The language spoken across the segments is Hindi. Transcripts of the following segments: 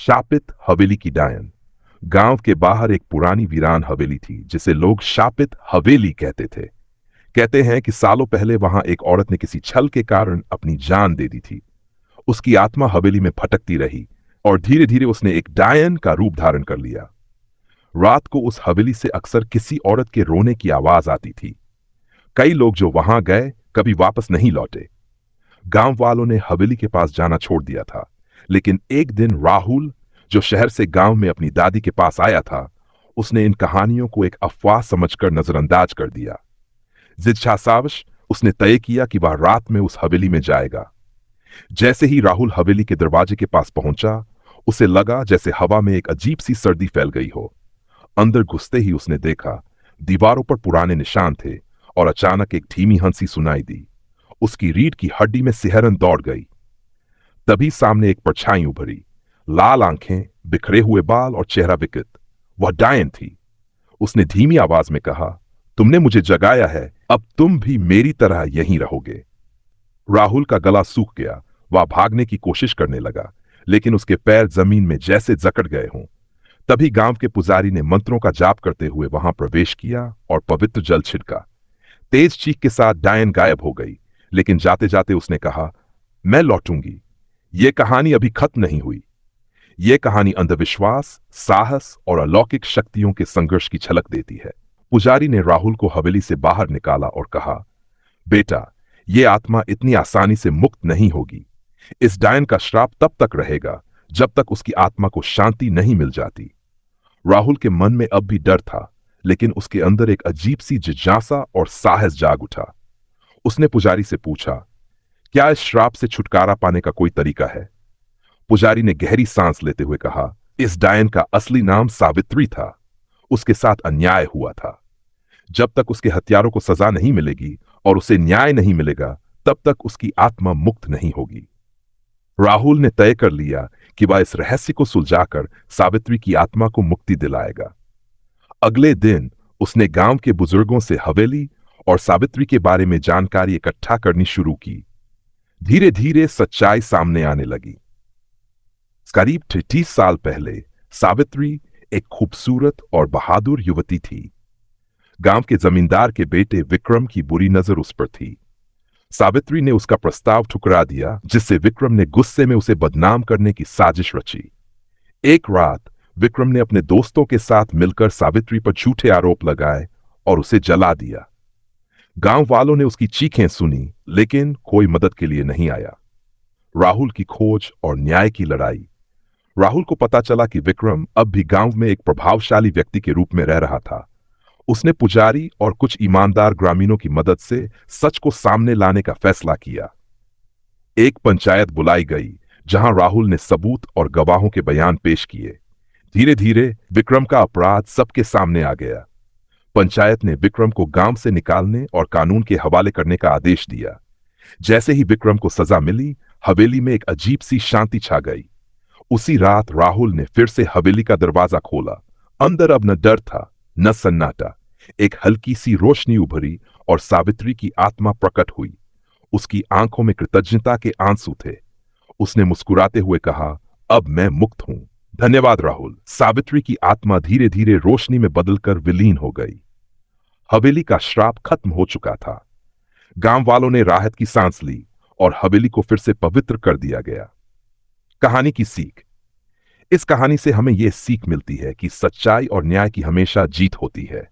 शापित हवेली की डायन। गांव के बाहर एक पुरानी वीरान हवेली थी जिसे लोग शापित हवेली कहते थे। कहते हैं कि सालों पहले वहां एक औरत ने किसी छल के कारण अपनी जान दे दी थी। उसकी आत्मा हवेली में भटकती रही और धीरे धीरे उसने एक डायन का रूप धारण कर लिया। रात को उस हवेली से अक्सर किसी औरत के रोने की आवाज आती थी। कई लोग जो वहां गए कभी वापस नहीं लौटे। गांव वालों ने हवेली के पास जाना छोड़ दिया था, लेकिन एक दिन राहुल, जो शहर से गांव में अपनी दादी के पास आया था, उसने इन कहानियों को एक अफवाह समझकर नजरअंदाज कर दिया। जिज्ञासावश उसने तय किया कि वह रात में उस हवेली में जाएगा। जैसे ही राहुल हवेली के दरवाजे के पास पहुंचा, उसे लगा जैसे हवा में एक अजीब सी सर्दी फैल गई हो। अंदर घुसते ही उसने देखा दीवारों पर पुराने निशान थे और अचानक एक धीमी हंसी सुनाई दी। उसकी रीढ़ की हड्डी में सिहरन दौड़ गई। तभी सामने एक परछाई उभरी, लाल आंखें, बिखरे हुए बाल और चेहरा विकृत। वह डायन थी। उसने धीमी आवाज में कहा, तुमने मुझे जगाया है, अब तुम भी मेरी तरह यहीं रहोगे। राहुल का गला सूख गया। वह भागने की कोशिश करने लगा, लेकिन उसके पैर जमीन में जैसे जकड़ गए हों। तभी गांव के पुजारी ने मंत्रों का जाप करते हुए वहां प्रवेश किया और पवित्र जल छिड़का। तेज चीख के साथ डायन गायब हो गई, लेकिन जाते जाते उसने कहा, मैं लौटूंगी। यह कहानी अभी खत्म नहीं हुई। यह कहानी अंधविश्वास, साहस और अलौकिक शक्तियों के संघर्ष की झलक देती है। पुजारी ने राहुल को हवेली से बाहर निकाला और कहा, बेटा, यह आत्मा इतनी आसानी से मुक्त नहीं होगी। इस डायन का श्राप तब तक रहेगा जब तक उसकी आत्मा को शांति नहीं मिल जाती। राहुल के मन में अब भी डर था, लेकिन उसके अंदर एक अजीब सी जिज्ञासा और साहस जाग उठा। उसने पुजारी से पूछा, क्या इस श्राप से छुटकारा पाने का कोई तरीका है? पुजारी ने गहरी सांस लेते हुए कहा, इस डायन का असली नाम सावित्री था। उसके साथ अन्याय हुआ था। जब तक उसके हत्यारों को सजा नहीं मिलेगी और उसे न्याय नहीं मिलेगा, तब तक उसकी आत्मा मुक्त नहीं होगी। राहुल ने तय कर लिया कि वह इस रहस्य को सुलझाकर सावित्री की आत्मा को मुक्ति दिलाएगा। अगले दिन उसने गांव के बुजुर्गों से हवेली और सावित्री के बारे में जानकारी इकट्ठा करनी शुरू की। धीरे धीरे सच्चाई सामने आने लगी। करीब 30 साल पहले सावित्री एक खूबसूरत और बहादुर युवती थी। गांव के जमींदार के बेटे विक्रम की बुरी नजर उस पर थी। सावित्री ने उसका प्रस्ताव ठुकरा दिया, जिससे विक्रम ने गुस्से में उसे बदनाम करने की साजिश रची। एक रात विक्रम ने अपने दोस्तों के साथ मिलकर सावित्री पर झूठे आरोप लगाए और उसे जला दिया। गांव वालों ने उसकी चीखें सुनी, लेकिन कोई मदद के लिए नहीं आया। राहुल की खोज और न्याय की लड़ाई। राहुल को पता चला कि विक्रम अब भी गांव में एक प्रभावशाली व्यक्ति के रूप में रह रहा था। उसने पुजारी और कुछ ईमानदार ग्रामीणों की मदद से सच को सामने लाने का फैसला किया। एक पंचायत बुलाई गई, जहां राहुल ने सबूत और गवाहों के बयान पेश किए। धीरे धीरे विक्रम का अपराध सबके सामने आ गया। पंचायत ने विक्रम को गांव से निकालने और कानून के हवाले करने का आदेश दिया। जैसे ही विक्रम को सजा मिली, हवेली में एक अजीब सी शांति छा गई। उसी रात राहुल ने फिर से हवेली का दरवाजा खोला। अंदर अब न डर था, न सन्नाटा। एक हल्की सी रोशनी उभरी और सावित्री की आत्मा प्रकट हुई। उसकी आंखों में कृतज्ञता के आंसू थे। उसने मुस्कुराते हुए कहा, अब मैं मुक्त हूं। धन्यवाद राहुल। सावित्री की आत्मा धीरे धीरे रोशनी में बदलकर विलीन हो गई। हवेली का श्राप खत्म हो चुका था। गांव वालों ने राहत की सांस ली और हवेली को फिर से पवित्र कर दिया गया। कहानी की सीख। इस कहानी से हमें यह सीख मिलती है कि सच्चाई और न्याय की हमेशा जीत होती है,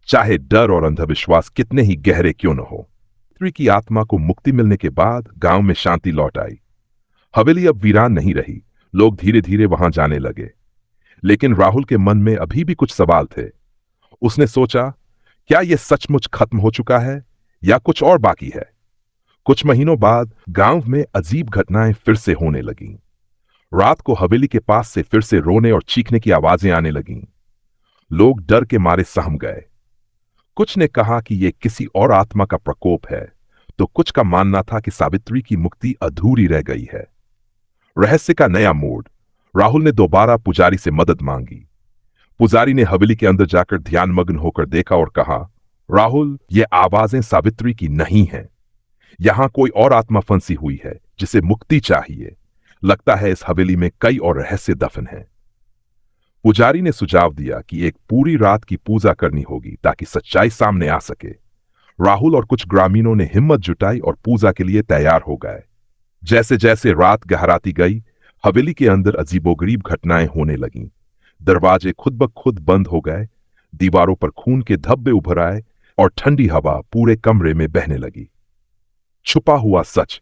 चाहे डर और अंधविश्वास कितने ही गहरे क्यों न हो। सावित्री की आत्मा को मुक्ति मिलने के बाद गांव में शांति लौट आई। हवेली अब वीरान नहीं रही। लोग धीरे धीरे वहां जाने लगे, लेकिन राहुल के मन में अभी भी कुछ सवाल थे। उसने सोचा, क्या यह सचमुच खत्म हो चुका है या कुछ और बाकी है? कुछ महीनों बाद गांव में अजीब घटनाएं फिर से होने लगीं। रात को हवेली के पास से फिर से रोने और चीखने की आवाजें आने लगीं। लोग डर के मारे सहम गए। कुछ ने कहा कि यह किसी और आत्मा का प्रकोप है, तो कुछ का मानना था कि सावित्री की मुक्ति अधूरी रह गई है। रहस्य का नया मोड़। राहुल ने दोबारा पुजारी से मदद मांगी। पुजारी ने हवेली के अंदर जाकर ध्यानमग्न होकर देखा और कहा, राहुल, ये आवाजें सावित्री की नहीं हैं। यहां कोई और आत्मा फंसी हुई है जिसे मुक्ति चाहिए। लगता है इस हवेली में कई और रहस्य दफन हैं। पुजारी ने सुझाव दिया कि एक पूरी रात की पूजा करनी होगी ताकि सच्चाई सामने आ सके। राहुल और कुछ ग्रामीणों ने हिम्मत जुटाई और पूजा के लिए तैयार हो गए। जैसे जैसे रात गहराती गई, हवेली के अंदर अजीबोगरीब घटनाएं होने लगीं। दरवाजे खुद ब खुद बंद हो गए, दीवारों पर खून के धब्बे उभर आए और ठंडी हवा पूरे कमरे में बहने लगी। छुपा हुआ सच।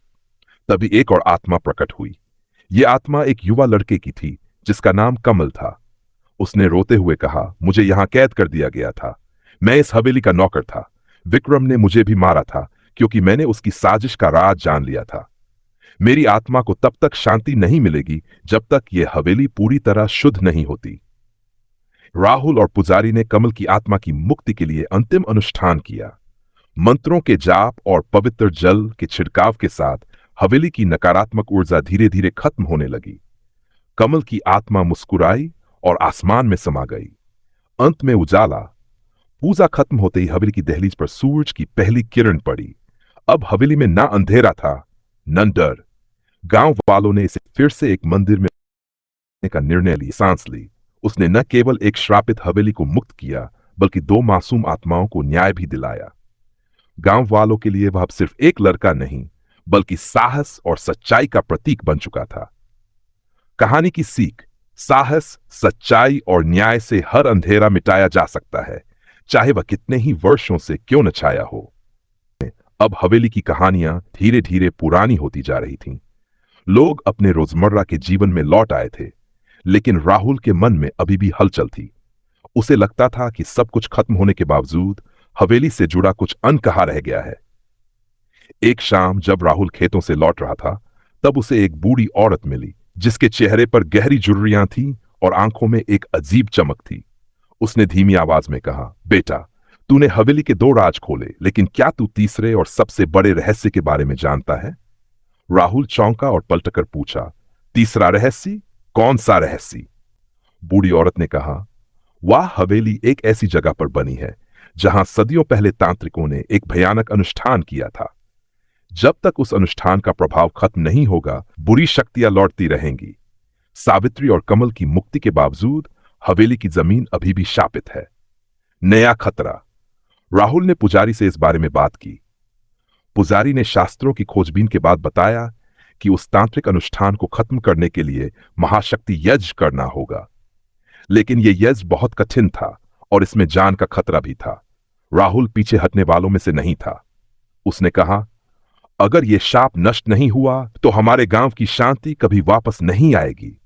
तभी एक और आत्मा प्रकट हुई। ये आत्मा एक युवा लड़के की थी जिसका नाम कमल था। उसने रोते हुए कहा, मुझे यहां कैद कर दिया गया था। मैं इस हवेली का नौकर था। विक्रम ने मुझे भी मारा था क्योंकि मैंने उसकी साजिश का राज जान लिया था। मेरी आत्मा को तब तक शांति नहीं मिलेगी जब तक यह हवेली पूरी तरह शुद्ध नहीं होती। राहुल और पुजारी ने कमल की आत्मा की मुक्ति के लिए अंतिम अनुष्ठान किया। मंत्रों के जाप और पवित्र जल के छिड़काव के साथ हवेली की नकारात्मक ऊर्जा धीरे धीरे खत्म होने लगी। कमल की आत्मा मुस्कुराई और आसमान में समा गई। अंत में उजाला। पूजा खत्म होते ही हवेली की दहलीज पर सूरज की पहली किरण पड़ी। अब हवेली में ना अंधेरा था, न डर। गांव वालों ने इसे फिर से एक मंदिर में का निर्णय ली, सांस ली। उसने न केवल एक श्रापित हवेली को मुक्त किया, बल्कि दो मासूम आत्माओं को न्याय भी दिलाया। गांव वालों के लिए वह अब सिर्फ एक लड़का नहीं, बल्कि साहस और सच्चाई का प्रतीक बन चुका था। कहानी की सीख। साहस, सच्चाई और न्याय से हर अंधेरा मिटाया जा सकता है, चाहे वह कितने ही वर्षों से क्यों न छाया हो। अब हवेली की कहानियां धीरे धीरे पुरानी होती जा रही थीं। लोग अपने रोजमर्रा के जीवन में लौट आए थे, लेकिन राहुल के मन में अभी भी हलचल थी। उसे लगता था कि सब कुछ खत्म होने के बावजूद हवेली से जुड़ा कुछ अनकहा रह गया है। एक शाम जब राहुल खेतों से लौट रहा था, तब उसे एक बूढ़ी औरत मिली जिसके चेहरे पर गहरी झुर्रियां थीं और आंखों में एक अजीब चमक थी। उसने धीमी आवाज में कहा, बेटा, तूने हवेली के दो राज खोले, लेकिन क्या तू तीसरे और सबसे बड़े रहस्य के बारे में जानता है? राहुल चौंका और पलटकर पूछा, तीसरा रहस्य? कौन सा रहस्य? बूढ़ी औरत ने कहा, वह हवेली एक ऐसी जगह पर बनी है जहां सदियों पहले तांत्रिकों ने एक भयानक अनुष्ठान किया था। जब तक उस अनुष्ठान का प्रभाव खत्म नहीं होगा, बुरी शक्तियां लौटती रहेंगी। सावित्री और कमल की मुक्ति के बावजूद हवेली की जमीन अभी भी शापित है। नया खतरा। राहुल ने पुजारी से इस बारे में बात की। पुजारी ने शास्त्रों की खोजबीन के बाद बताया कि उस तांत्रिक अनुष्ठान को खत्म करने के लिए महाशक्ति यज्ञ करना होगा। लेकिन यह यज्ञ बहुत कठिन था और इसमें जान का खतरा भी था। राहुल पीछे हटने वालों में से नहीं था। उसने कहा, अगर यह शाप नष्ट नहीं हुआ तो हमारे गांव की शांति कभी वापस नहीं आएगी।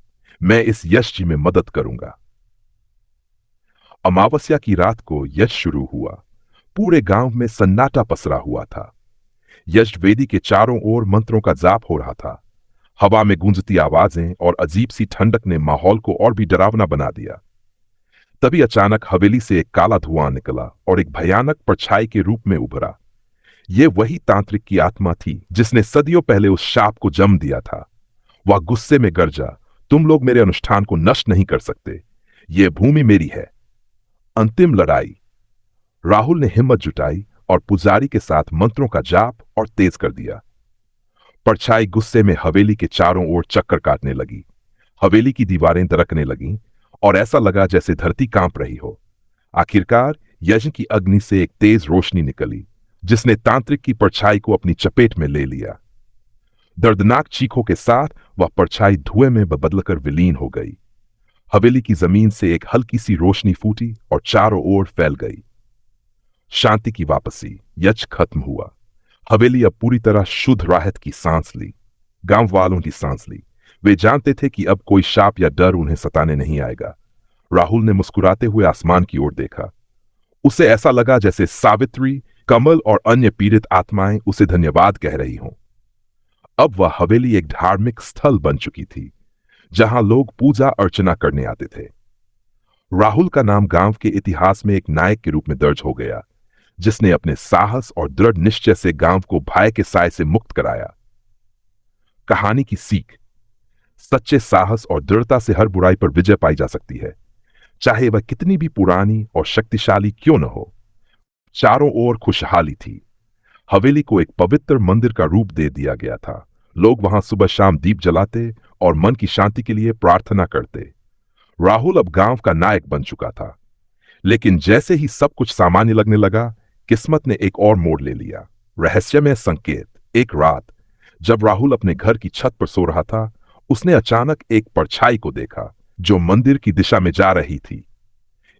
मैं इस यज्ञ में मदद करूंगा। अमावस्या की रात को यज्ञ शुरू हुआ। पूरे गांव में सन्नाटा पसरा हुआ था। यज्ञ वेदी के चारों ओर मंत्रों का जाप हो रहा था। हवा में गूंजती आवाजें और अजीब सी ठंडक ने माहौल को और भी डरावना बना दिया। तभी अचानक हवेली से एक काला धुआं निकला और एक भयानक परछाई के रूप में उभरा। यह वही तांत्रिक की आत्मा थी जिसने सदियों पहले उस शाप को जन्म दिया था। वह गुस्से में गरजा, तुम लोग मेरे अनुष्ठान को नष्ट नहीं कर सकते। यह भूमि मेरी है। अंतिम लड़ाई। राहुल ने हिम्मत जुटाई और पुजारी के साथ मंत्रों का जाप और तेज कर दिया। परछाई गुस्से में हवेली के चारों ओर चक्कर काटने लगी। हवेली की दीवारें दरकने लगीं और ऐसा लगा जैसे धरती कांप रही हो। आखिरकार यज्ञ की अग्नि से एक तेज रोशनी निकली जिसने तांत्रिक की परछाई को अपनी चपेट में ले लिया। दर्दनाक चीखों के साथ वह परछाई धुएं में बदलकर विलीन हो गई। हवेली की जमीन से एक हल्की सी रोशनी फूटी और चारों ओर फैल गई। शांति की वापसी। यज्ञ खत्म हुआ। हवेली अब पूरी तरह शुद्ध राहत की सांस ली। गांव वालों की सांस ली। वे जानते थे कि अब कोई शाप या डर उन्हें सताने नहीं आएगा। राहुल ने मुस्कुराते हुए आसमान की ओर देखा। उसे ऐसा लगा जैसे सावित्री, कमल और अन्य पीड़ित आत्माएं उसे धन्यवाद कह रही हों। अब वह हवेली एक धार्मिक स्थल बन चुकी थी जहां लोग पूजा अर्चना करने आते थे। राहुल का नाम गांव के इतिहास में एक नायक के रूप में दर्ज हो गया, जिसने अपने साहस और दृढ़ निश्चय से गांव को भय के साए से मुक्त कराया। कहानी की सीख। सच्चे साहस और दृढ़ता से हर बुराई पर विजय पाई जा सकती है, चाहे वह कितनी भी पुरानी और शक्तिशाली क्यों न हो। चारों ओर खुशहाली थी। हवेली को एक पवित्र मंदिर का रूप दे दिया गया था। लोग वहां सुबह शाम दीप जलाते और मन की शांति के लिए प्रार्थना करते। राहुल अब गांव का नायक बन चुका था। लेकिन जैसे ही सब कुछ सामान्य लगने लगा, किस्मत ने एक और मोड़ ले लिया। रहस्यमय संकेत। एक रात जब राहुल अपने घर की छत पर सो रहा था, उसने अचानक एक परछाई को देखा जो मंदिर की दिशा में जा रही थी।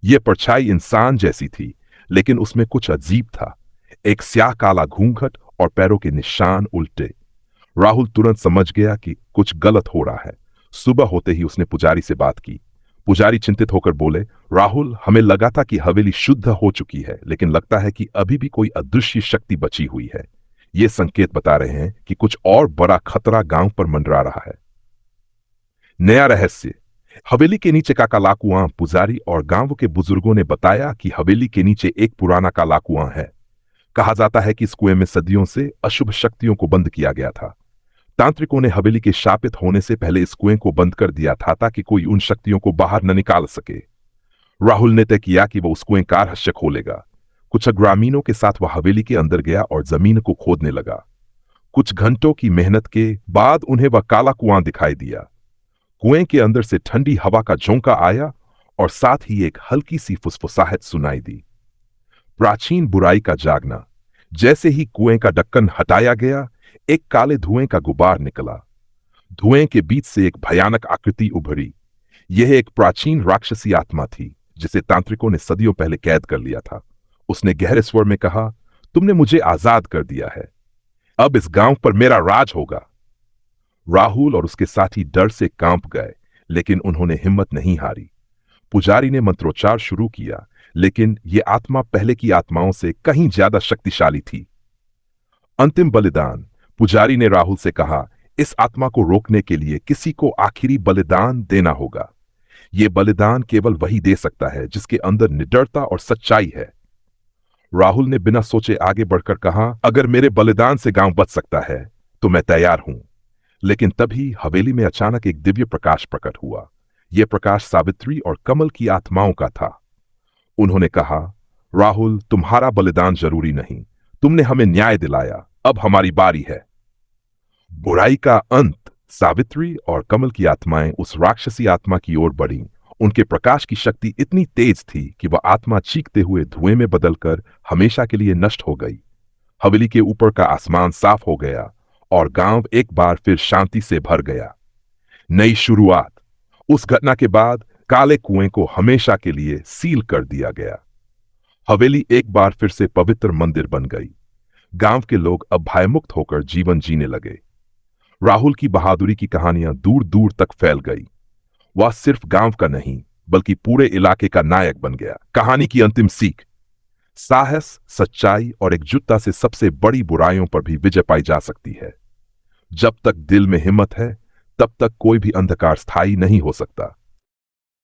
यह परछाई इंसान जैसी थी, लेकिन उसमें कुछ अजीब था। एक स्याह काला घूंघट और पैरों के निशान उल्टे। राहुल तुरंत समझ गया कि कुछ गलत हो रहा है। सुबह होते ही उसने पुजारी से बात की। पुजारी चिंतित होकर बोले, राहुल, हमें लगा था कि हवेली शुद्ध हो चुकी है, लेकिन लगता है कि अभी भी कोई अदृश्य शक्ति बची हुई है। ये संकेत बता रहे हैं कि कुछ और बड़ा खतरा गांव पर मंडरा रहा है। नया रहस्य। हवेली के नीचे का काला कुआं। पुजारी और गांव के बुजुर्गों ने बताया कि हवेली के नीचे एक पुराना काला कुआं है। कहा जाता है कि इस कुएं में सदियों से अशुभ शक्तियों को बंद किया गया था। तांत्रिकों ने हवेली के शापित होने से पहले इस कुएं को बंद कर दिया था ताकि कोई उन शक्तियों को बाहर न निकाल सके। राहुल ने तय किया कि वह उस कुएं का रहस्य खोलेगा। कुछ ग्रामीणों के साथ वह हवेली के अंदर गया और जमीन को खोदने लगा। कुछ घंटों की मेहनत के बाद उन्हें वह काला कुआं दिखाई दिया। कुएं के अंदर से ठंडी हवा का झोंका आया और साथ ही एक हल्की सी फुसफुसाहट सुनाई दी। प्राचीन बुराई का जागना। जैसे ही कुएं का ढक्कन हटाया गया, एक काले धुएं का गुबार निकला। धुएं के बीच से एक भयानक आकृति उभरी। यह एक प्राचीन राक्षसी आत्मा थी जिसे तांत्रिकों ने सदियों पहले कैद कर लिया था। उसने गहरे स्वर में कहा, तुमने मुझे आजाद कर दिया है, अब इस गांव पर मेरा राज होगा। राहुल और उसके साथी डर से कांप गए, लेकिन उन्होंने हिम्मत नहीं हारी। पुजारी ने मंत्रोच्चार शुरू किया, लेकिन यह आत्मा पहले की आत्माओं से कहीं ज्यादा शक्तिशाली थी। अंतिम बलिदान। पुजारी ने राहुल से कहा, इस आत्मा को रोकने के लिए किसी को आखिरी बलिदान देना होगा। यह बलिदान केवल वही दे सकता है जिसके अंदर निडरता और सच्चाई है। राहुल ने बिना सोचे आगे बढ़कर कहा, अगर मेरे बलिदान से गांव बच सकता है तो मैं तैयार हूं। लेकिन तभी हवेली में अचानक एक दिव्य प्रकाश प्रकट हुआ। यह प्रकाश सावित्री और कमल की आत्माओं का था। उन्होंने कहा, राहुल, तुम्हारा बलिदान जरूरी नहीं, तुमने हमें न्याय दिलाया, अब हमारी बारी है। बुराई का अंत। सावित्री और कमल की आत्माएं उस राक्षसी आत्मा की ओर बढ़ीं। उनके प्रकाश की शक्ति इतनी तेज थी कि वह आत्मा चीखते हुए धुएं में बदलकर हमेशा के लिए नष्ट हो गई। हवेली के ऊपर का आसमान साफ हो गया और गांव एक बार फिर शांति से भर गया। नई शुरुआत। उस घटना के बाद काले कुएं को हमेशा के लिए सील कर दिया गया। हवेली एक बार फिर से पवित्र मंदिर बन गई। गांव के लोग अब भयमुक्त होकर जीवन जीने लगे। राहुल की बहादुरी की कहानियां दूर दूर तक फैल गई। वह सिर्फ गांव का नहीं, बल्कि पूरे इलाके का नायक बन गया। कहानी की अंतिम सीख। साहस, सच्चाई और एकजुटता से सबसे बड़ी बुराइयों पर भी विजय पाई जा सकती है। जब तक दिल में हिम्मत है, तब तक कोई भी अंधकार स्थायी नहीं हो सकता।